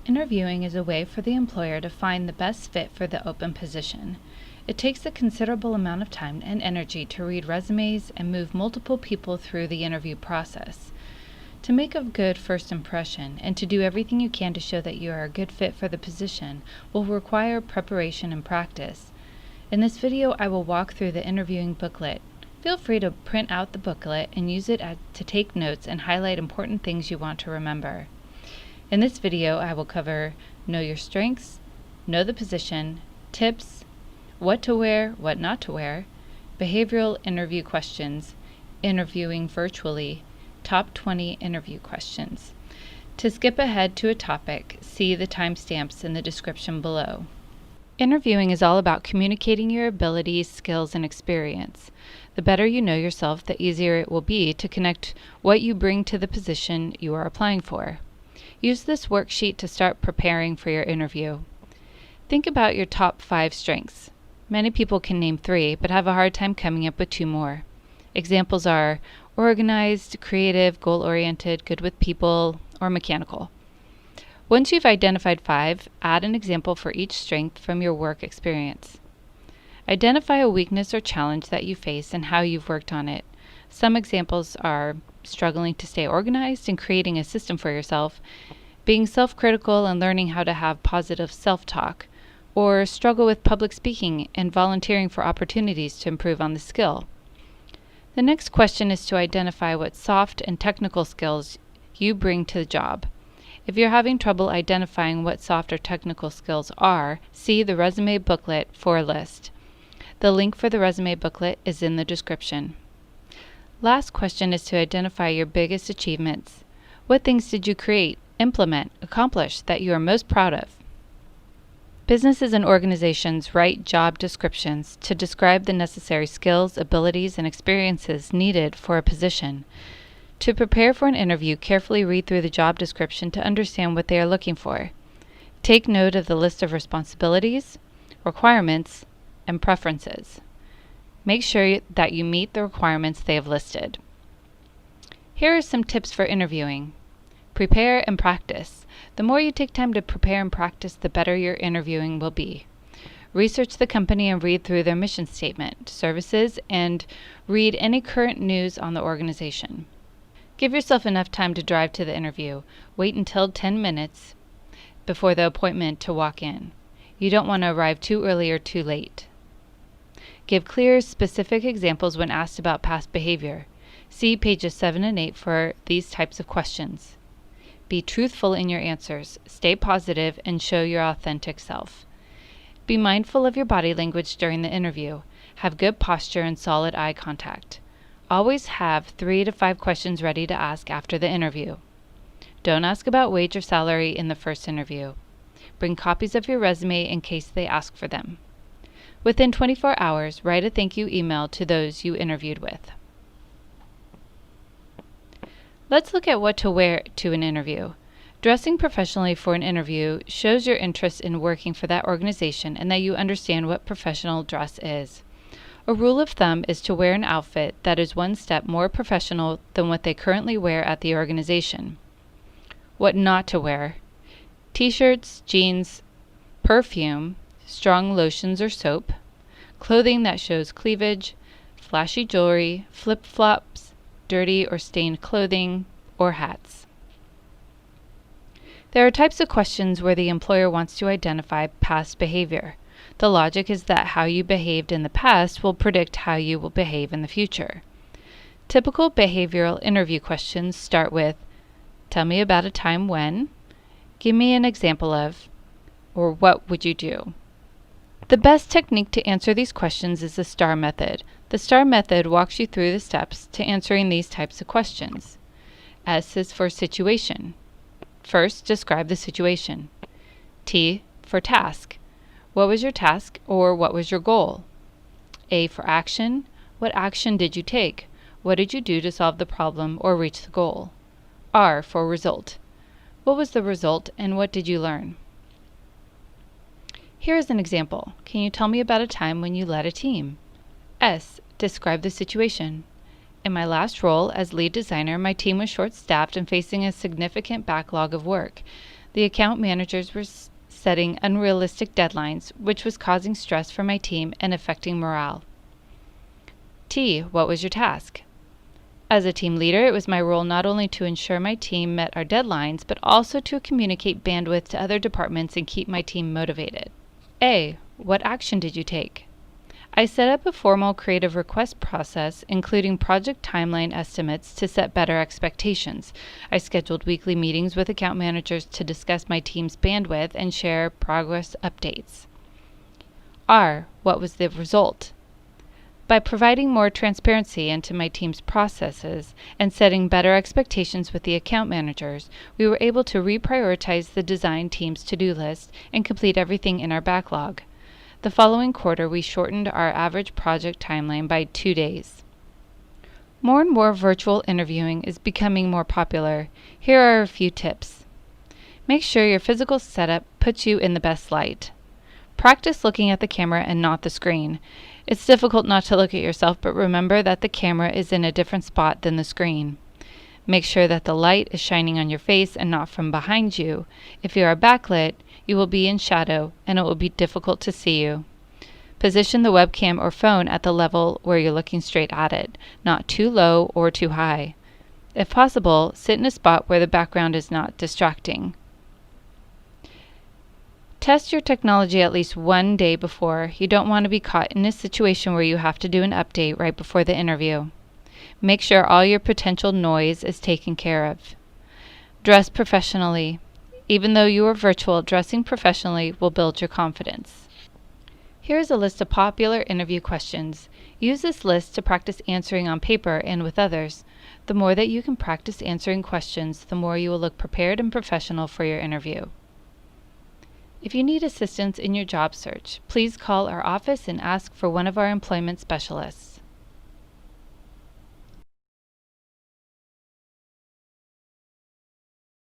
Interviewing is a way for the employer to find the best fit for the open position. It takes a considerable amount of time and energy to read resumes and move multiple people through the interview process. To make a good first impression and to do everything you can to show that you are a good fit for the position will require preparation and practice. In this video, I will walk through the interviewing booklet. Feel free to print out the booklet and use it to take notes and highlight important things you want to remember. In this video, I will cover know your strengths, know the position, tips, what to wear, what not to wear, behavioral interview questions, interviewing virtually, top 20 interview questions. To skip ahead to a topic, see the timestamps in the description below. Interviewing is all about communicating your abilities, skills, and experience. The better you know yourself, the easier it will be to connect what you bring to the position you are applying for. Use this worksheet to start preparing for your interview. Think about your top 5 strengths. Many people can name 3, but have a hard time coming up with 2 more. Examples are organized, creative, goal-oriented, good with people, or mechanical. Once you've identified 5, add an example for each strength from your work experience. Identify a weakness or challenge that you face and how you've worked on it. Some examples are struggling to stay organized and creating a system for yourself, being self-critical and learning how to have positive self-talk, or struggle with public speaking and volunteering for opportunities to improve on the skill. The next question is to identify what soft and technical skills you bring to the job. If you're having trouble identifying what soft or technical skills are, see the resume booklet for a list. The link for the resume booklet is in the description. Last question is to identify your biggest achievements. What things did you create, implement, accomplish that you are most proud of? Businesses and organizations write job descriptions to describe the necessary skills, abilities, and experiences needed for a position. To prepare for an interview, carefully read through the job description to understand what they are looking for. Take note of the list of responsibilities, requirements, and preferences. Make sure that you meet the requirements they have listed. Here are some tips for interviewing. Prepare and practice. The more you take time to prepare and practice, the better your interviewing will be. Research the company and read through their mission statement, services, and read any current news on the organization. Give yourself enough time to drive to the interview. Wait until 10 minutes before the appointment to walk in. You don't want to arrive too early or too late. Give clear, specific examples when asked about past behavior. See pages 7 and 8 for these types of questions. Be truthful in your answers. Stay positive and show your authentic self. Be mindful of your body language during the interview. Have good posture and solid eye contact. Always have 3 to 5 questions ready to ask after the interview. Don't ask about wage or salary in the first interview. Bring copies of your resume in case they ask for them. Within 24 hours, write a thank you email to those you interviewed with. Let's look at what to wear to an interview. Dressing professionally for an interview shows your interest in working for that organization and that you understand what professional dress is. A rule of thumb is to wear an outfit that is one step more professional than what they currently wear at the organization. What not to wear: t-shirts, jeans, perfume, strong lotions or soap, clothing that shows cleavage, flashy jewelry, flip-flops, dirty or stained clothing, or hats. There are types of questions where the employer wants to identify past behavior. The logic is that how you behaved in the past will predict how you will behave in the future. Typical behavioral interview questions start with, tell me about a time when, give me an example of, or what would you do? The best technique to answer these questions is the STAR method. The STAR method walks you through the steps to answering these types of questions. S is for situation. First, describe the situation. T for task. What was your task or what was your goal? A for action. What action did you take? What did you do to solve the problem or reach the goal? R for result. What was the result and what did you learn? Here is an example. Can you tell me about a time when you led a team? S. Describe the situation. In my last role as lead designer, my team was short-staffed and facing a significant backlog of work. The account managers were setting unrealistic deadlines, which was causing stress for my team and affecting morale. T. What was your task? As a team leader, it was my role not only to ensure my team met our deadlines, but also to communicate bandwidth to other departments and keep my team motivated. A. What action did you take? I set up a formal creative request process, including project timeline estimates to set better expectations. I scheduled weekly meetings with account managers to discuss my team's bandwidth and share progress updates. R. What was the result? By providing more transparency into my team's processes and setting better expectations with the account managers, we were able to reprioritize the design team's to-do list and complete everything in our backlog. The following quarter, we shortened our average project timeline by 2 days. More and more virtual interviewing is becoming more popular. Here are a few tips. Make sure your physical setup puts you in the best light. Practice looking at the camera and not the screen. It's difficult not to look at yourself, but remember that the camera is in a different spot than the screen. Make sure that the light is shining on your face and not from behind you. If you are backlit, you will be in shadow and it will be difficult to see you. Position the webcam or phone at the level where you're looking straight at it, not too low or too high. If possible, sit in a spot where the background is not distracting. Test your technology at least 1 day before. You don't want to be caught in a situation where you have to do an update right before the interview. Make sure all your potential noise is taken care of. Dress professionally. Even though you are virtual, dressing professionally will build your confidence. Here is a list of popular interview questions. Use this list to practice answering on paper and with others. The more that you can practice answering questions, the more you will look prepared and professional for your interview. If you need assistance in your job search, please call our office and ask for one of our employment specialists.